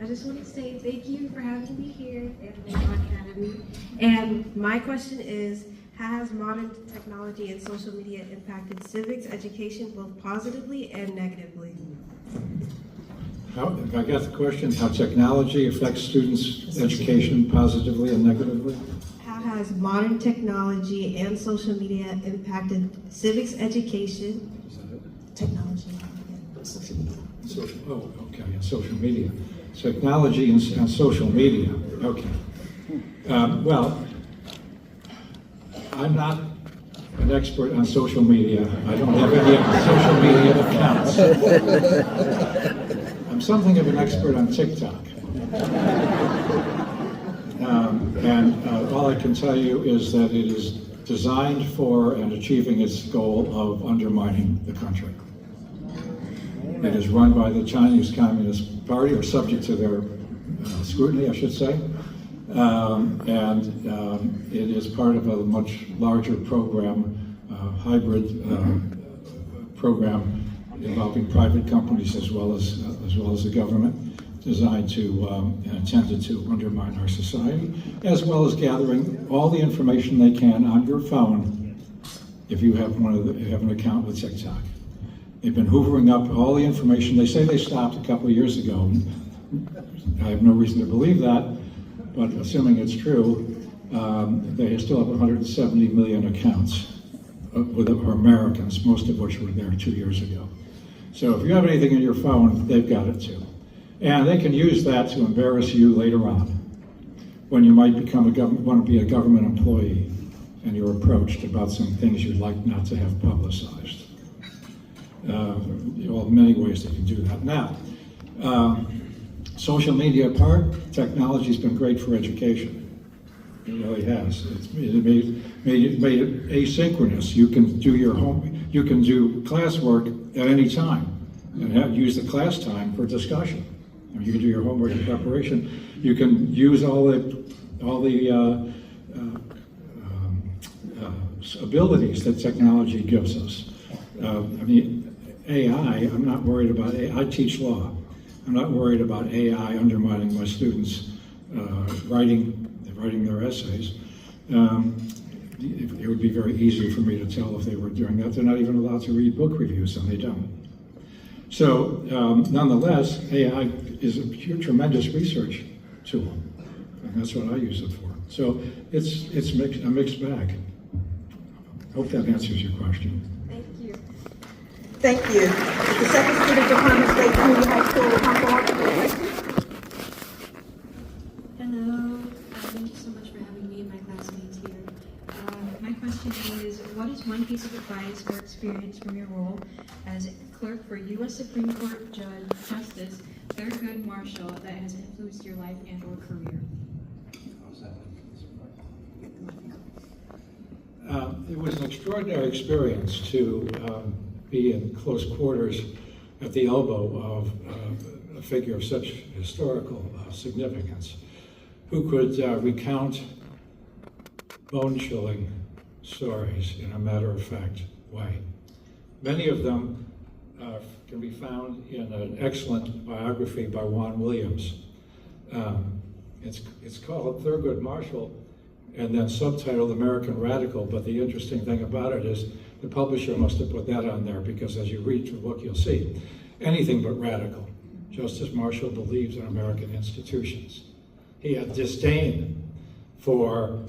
just want to say thank you for having me here at the Khan Academy. And my question is, has modern technology and social media impacted civics education both positively and negatively? If I got the question, how technology affects students' education positively and negatively? How has modern technology and social media impacted civics education? Is that it? Technology. Social media. Social media. Technology and social media, okay. Well, I'm not an expert on social media. I don't have any social media accounts. I'm something of an expert on TikTok. All I can tell you is that it is designed for and achieving its goal of undermining the country. It is run by the Chinese Communist Party, or subject to their scrutiny, I should say. It is part of a much larger program, hybrid program involving private companies as well as the government, designed to and intended to undermine our society, as well as gathering all the information they can on your phone if you have an account with TikTok. They've been hoovering up all the information. They say they stopped a couple of years ago. I have no reason to believe that, but assuming it's true, they still have 170 million accounts with Americans, most of which were there 2 years ago. So if you have anything in your phone, they've got it too. And they can use that to embarrass you later on, when you might want to be a government employee and you're approached about some things you'd like not to have publicized. Many ways they can do that. Now, social media apart, technology's been great for education. It really has. It made it asynchronous. You can do you can do classwork at any time and use the class time for discussion. You can do your homework in preparation. You can use all the abilities that technology gives us. AI, I'm not worried about AI. I teach law. I'm not worried about AI undermining my students' writing their essays. It would be very easy for me to tell if they were doing that. They're not even allowed to read book reviews, and they don't. So, nonetheless, AI is a tremendous research tool, and that's what I use it for. So it's a mixed bag. Hope that answers your question. Thank you. Thank you. The second student of Palmer State Junior High School will come forward for the question. Hello. Thank you so much for having me and my classmates here. My question is, what is one piece of advice or experience from your role as clerk for U.S. Supreme Court Justice Thurgood Marshall that has influenced your life and or career? It was an extraordinary experience to be in close quarters at the elbow of a figure of such historical significance, who could recount bone-chilling stories in a matter-of-fact way. Many of them can be found in an excellent biography by Juan Williams. It's called Thurgood Marshall, and then subtitled American Radical, but the interesting thing about it is the publisher must have put that on there, because as you read through the book, you'll see anything but radical. Justice Marshall believes in American institutions. He had disdain for,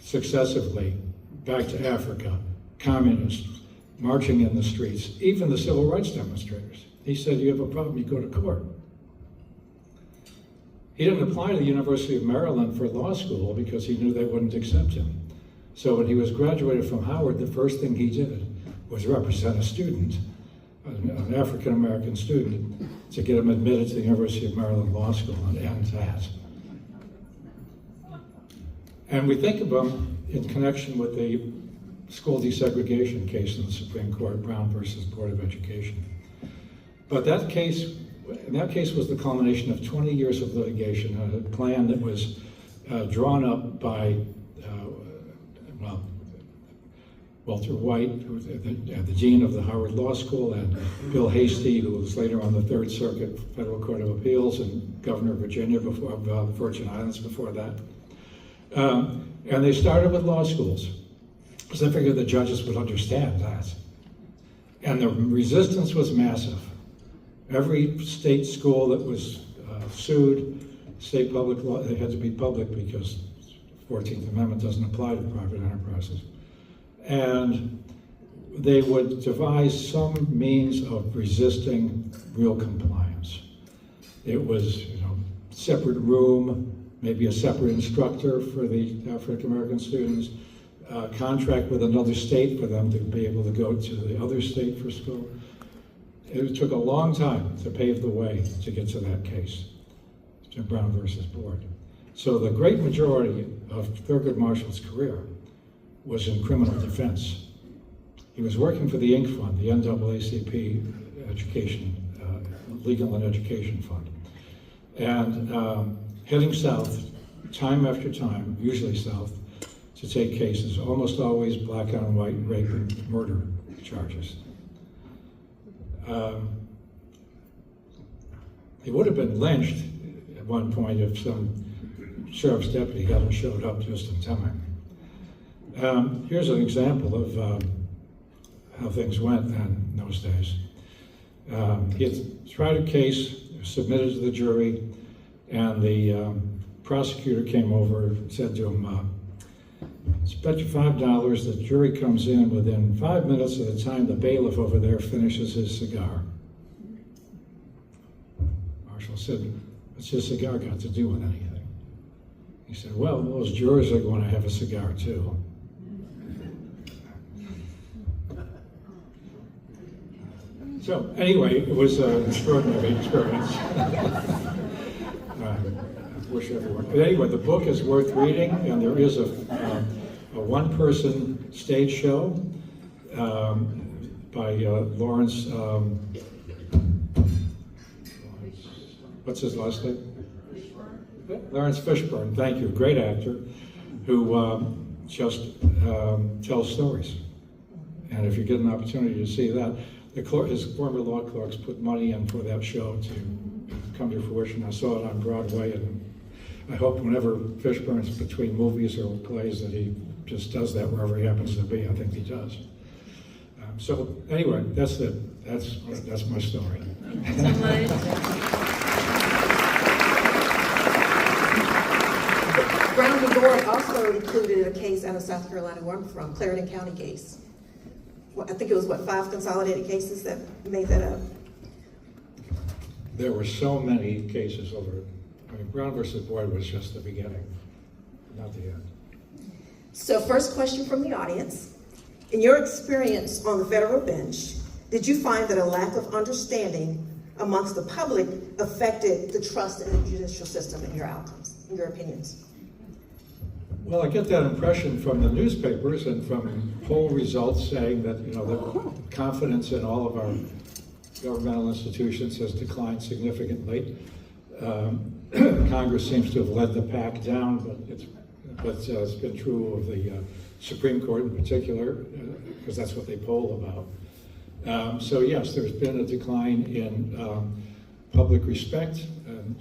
successively, back to Africa, communists, marching in the streets, even the civil rights demonstrators. He said, you have a problem, you go to court. He didn't apply to the University of Maryland for law school because he knew they wouldn't accept him. So when he was graduated from Howard, the first thing he did was represent a student, an African-American student, to get him admitted to the University of Maryland Law School and end that. And we think of him in connection with the school desegregation case in the Supreme Court, Brown versus Board of Education. But that case was the culmination of 20 years of litigation, a plan that was drawn up by, Walter White, who was the dean of the Howard Law School, and Bill Hastie, who was later on the Third Circuit Federal Court of Appeals and governor of Virginia before the Virgin Islands before that. And they started with law schools because they figured the judges would understand that. And the resistance was massive. Every state school that was sued, state public law, they had to be public because the 14th Amendment doesn't apply to private enterprises. And they would devise some means of resisting real compliance. It was, separate room, maybe a separate instructor for the African American students, contract with another state for them to be able to go to the other state for school. It took a long time to pave the way to get to that case, to Brown versus Board. So the great majority of Thurgood Marshall's career was in criminal defense. He was working for the Inc. Fund, the NAACP education, Legal and Education Fund. And heading south, time after time, usually south, to take cases, almost always black on white rape and murder charges. He would have been lynched at one point if some sheriff's deputy hadn't showed up just in time. Here's an example of how things went then in those days. He had tried a case, submitted to the jury, and the prosecutor came over and said to him, "Let's bet you $5 the jury comes in within 5 minutes of the time the bailiff over there finishes his cigar." Marshall said, "What's his cigar got to do with anything?" He said, "Well, those jurors are going to have a cigar too." So anyway, it was an extraordinary experience. I wish everyone. But anyway, the book is worth reading, and there is a one-person stage show by Lawrence. What's his last name? Lawrence Fishburne. Thank you, great actor, who just tells stories. And if you get an opportunity to see that, his former law clerks put money in for that show to come to fruition. I saw it on Broadway, and I hope whenever Fishburne's between movies or plays that he just does that wherever he happens to be. I think he does. So anyway, that's it. That's my story. Thank you so much. Brown v. Board also included a case out of South Carolina where I'm from, Clarendon County case. I think it was, 5 consolidated cases that made that up? There were so many cases over, Brown versus Boyd was just the beginning, not the end. So first question from the audience. In your experience on the federal bench, did you find that a lack of understanding amongst the public affected the trust in the judicial system in your outcomes, in your opinions? Well, I get that impression from the newspapers and from poll results saying that, the confidence in all of our governmental institutions has declined significantly. Congress seems to have led the pack down, but it's been true of the Supreme Court in particular, because that's what they poll about. So yes, there's been a decline in public respect and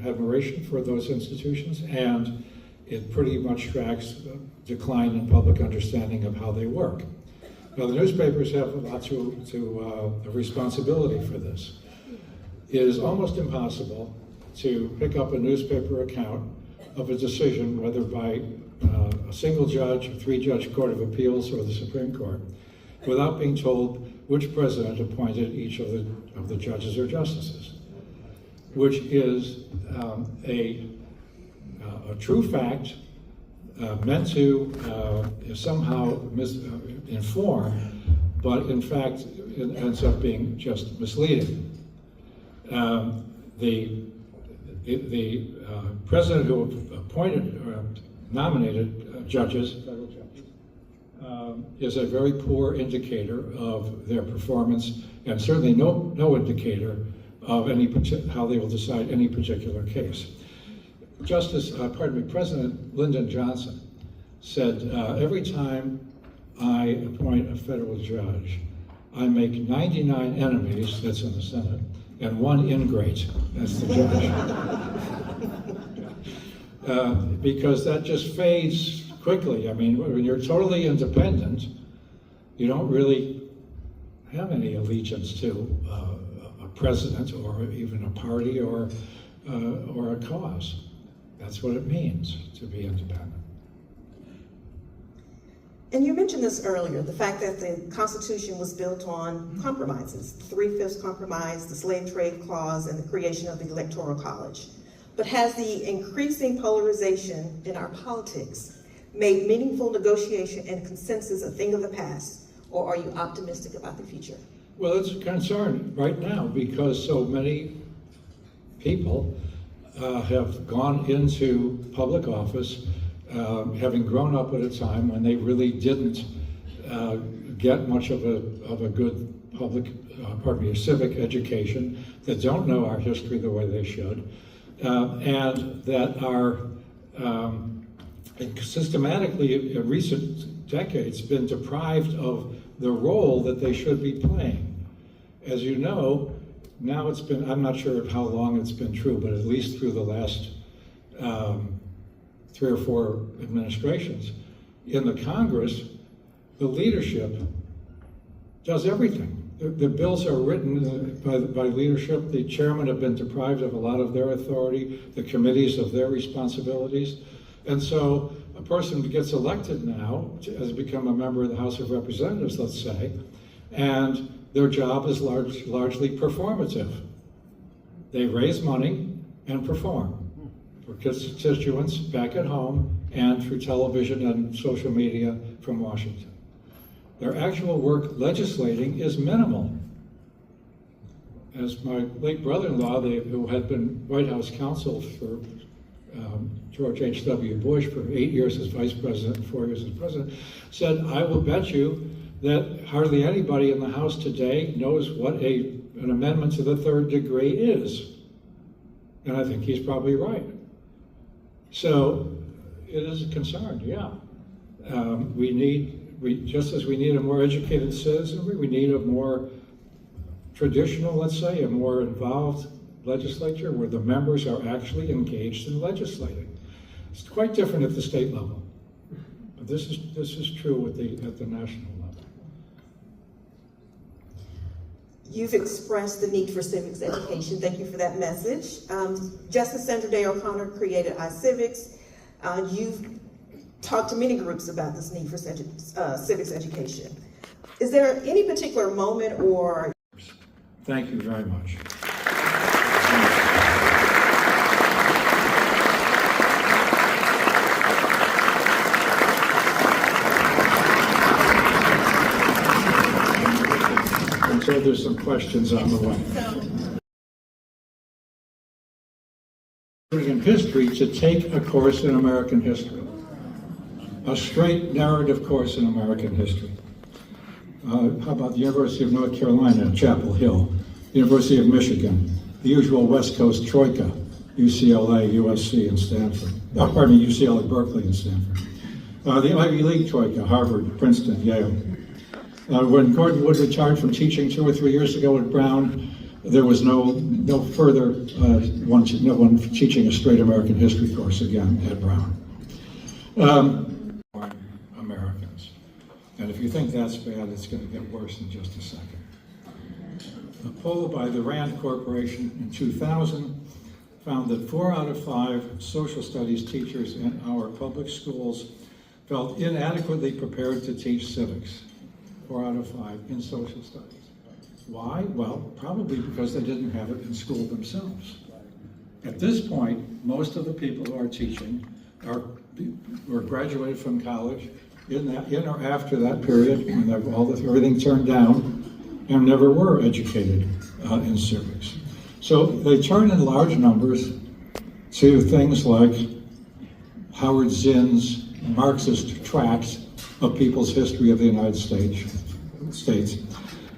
admiration for those institutions, and it pretty much tracks a decline in public understanding of how they work. Now, the newspapers have a lot of responsibility for this. It is almost impossible to pick up a newspaper account of a decision, whether by a single judge, a 3-judge Court of Appeals, or the Supreme Court, without being told which president appointed each of the judges or justices, which is a true fact meant to somehow inform, but in fact it ends up being just misleading. The president who appointed or nominated judges, federal judges, is a very poor indicator of their performance, and certainly no indicator of how they will decide any particular case. President Lyndon Johnson said every time I appoint a federal judge, I make 99 enemies, that's in the Senate, and 1 ingrate, that's the judge. Because that just fades quickly. I mean, when you're totally independent, you don't really have any allegiance to a president or even a party or a cause. That's what it means to be independent. And you mentioned this earlier, the fact that the Constitution was built on compromises, the 3/5 compromise, the slave trade clause, and the creation of the Electoral College. But has the increasing polarization in our politics made meaningful negotiation and consensus a thing of the past, or are you optimistic about the future? Well, it's a concern right now because so many people have gone into public office having grown up at a time when they really didn't get much of a good public, a civic education, that don't know our history the way they should, and that are systematically in recent decades been deprived of the role that they should be playing. As you know, now it's been, I'm not sure how long it's been true, but at least through the last 3 or 4 administrations, in the Congress, the leadership does everything. The bills are written by leadership. The chairmen have been deprived of a lot of their authority, the committees of their responsibilities. And so a person who gets elected now has become a member of the House of Representatives, let's say, and their job is largely performative. They raise money and perform for constituents back at home and through television and social media from Washington. Their actual work legislating is minimal. As my late brother-in-law, who had been White House counsel for George H.W. Bush for 8 years as vice president and 4 years as president, said, I will bet you that hardly anybody in the House today knows what an amendment to the 3rd degree is. And I think he's probably right. So it is a concern, yeah. Just as we need a more educated citizenry, we need a more traditional, let's say, a more involved legislature where the members are actually engaged in legislating. It's quite different at the state level, but this is true at the national level. You've expressed the need for civics education. Thank you for that message. Justice Sandra Day O'Connor created iCivics. You've talked to many groups about this need for civics education. Is there any particular moment or... Thank you very much. So there's some questions on the way. In history, to take a course in American history, a straight narrative course in American history. How about the University of North Carolina, Chapel Hill, University of Michigan, the usual West Coast troika, UCLA, USC, and Stanford. UCLA, Berkeley, and Stanford. The Ivy League troika, Harvard, Princeton, Yale. When Gordon Wood retired from teaching 2 or 3 years ago at Brown, there was no further no one teaching a straight American history course again at Brown. Americans. And if you think that's bad, it's going to get worse in just a second. A poll by the Rand Corporation in 2000 found that 4 out of 5 social studies teachers in our public schools felt inadequately prepared to teach civics. 4 out of 5 in social studies. Why? Well, probably because they didn't have it in school themselves. At this point, most of the people who are teaching were graduated from college in or after that period when everything turned down and never were educated in civics. So they turn in large numbers to things like Howard Zinn's Marxist tracts of people's history of the United States,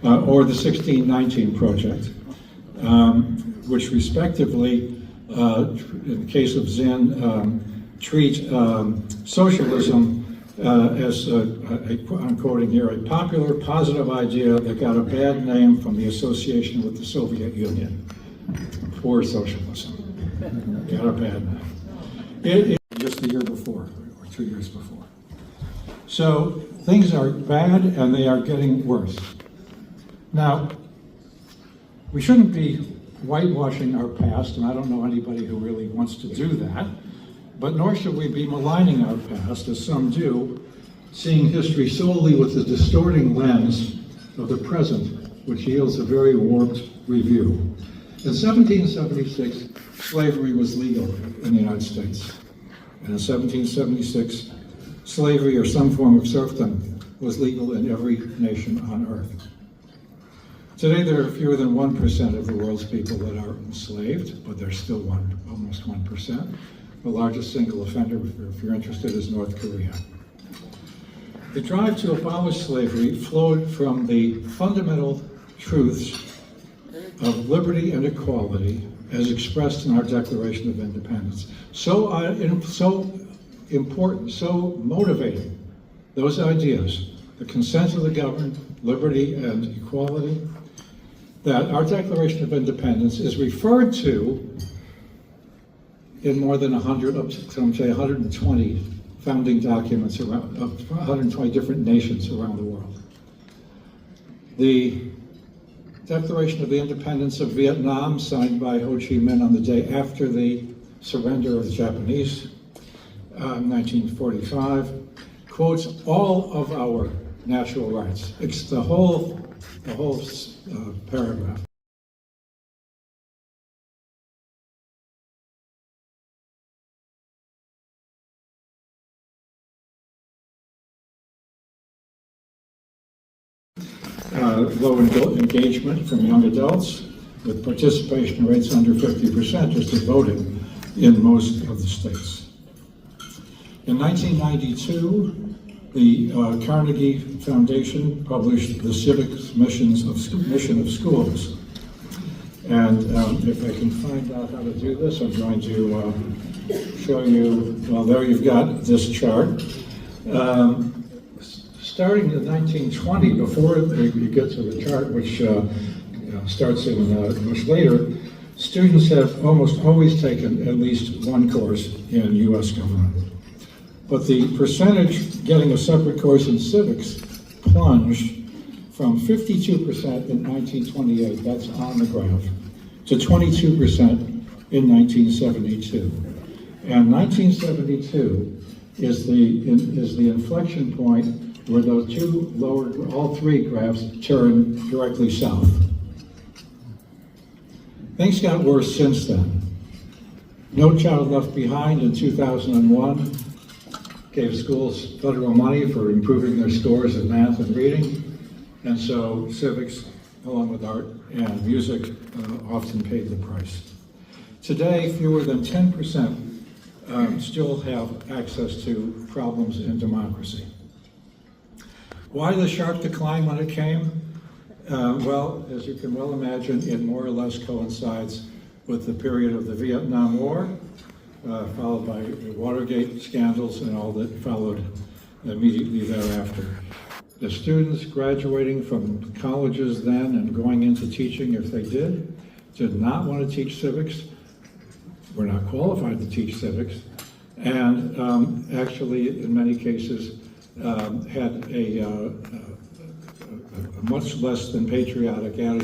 or the 1619 Project, which respectively, in the case of Zinn, treat socialism I'm quoting here, a popular positive idea that got a bad name from the association with the Soviet Union. Poor socialism. Got a bad name. Just the year before, or 2 years before. So things are bad and they are getting worse. Now, we shouldn't be whitewashing our past, and I don't know anybody who really wants to do that, but nor should we be maligning our past, as some do, seeing history solely with the distorting lens of the present, which yields a very warped review. In 1776, slavery was legal in the United States. And in 1776, slavery or some form of serfdom was legal in every nation on earth. Today, there are fewer than 1% of the world's people that are enslaved, but there's still almost 1%. The largest single offender, if you're interested, is North Korea. The drive to abolish slavery flowed from the fundamental truths of liberty and equality as expressed in our Declaration of Independence. So important, so motivating, those ideas, the consent of the governed, liberty and equality, that our Declaration of Independence is referred to in more than 120 founding documents of 120 different nations around the world. The Declaration of the Independence of Vietnam, signed by Ho Chi Minh on the day after the surrender of the Japanese, 1945, quotes all of our natural rights. It's the whole paragraph. Low engagement from young adults, with participation rates under 50% just in voting in most of the states. In 1992, the Carnegie Foundation published the Civic Mission of Schools. And if I can find out how to do this, I'm going to show you, well, there you've got this chart. Starting in 1920, before you get to the chart, which starts in much later, students have almost always taken at least one course in U.S. government. But the percentage getting a separate course in civics plunged from 52% in 1928, that's on the graph, to 22% in 1972. And 1972 is the inflection point where those all three graphs turn directly south. Things got worse since then. No Child Left Behind in 2001 gave schools federal money for improving their scores in math and reading, and so civics, along with art and music, often paid the price. Today, fewer than 10% still have access to problems in democracy. Why the sharp decline when it came? Well, as you can well imagine, it more or less coincides with the period of the Vietnam War, followed by the Watergate scandals and all that followed immediately thereafter. The students graduating from colleges then and going into teaching, if they did not want to teach civics, were not qualified to teach civics, and actually, in many cases, had a much less than patriotic attitude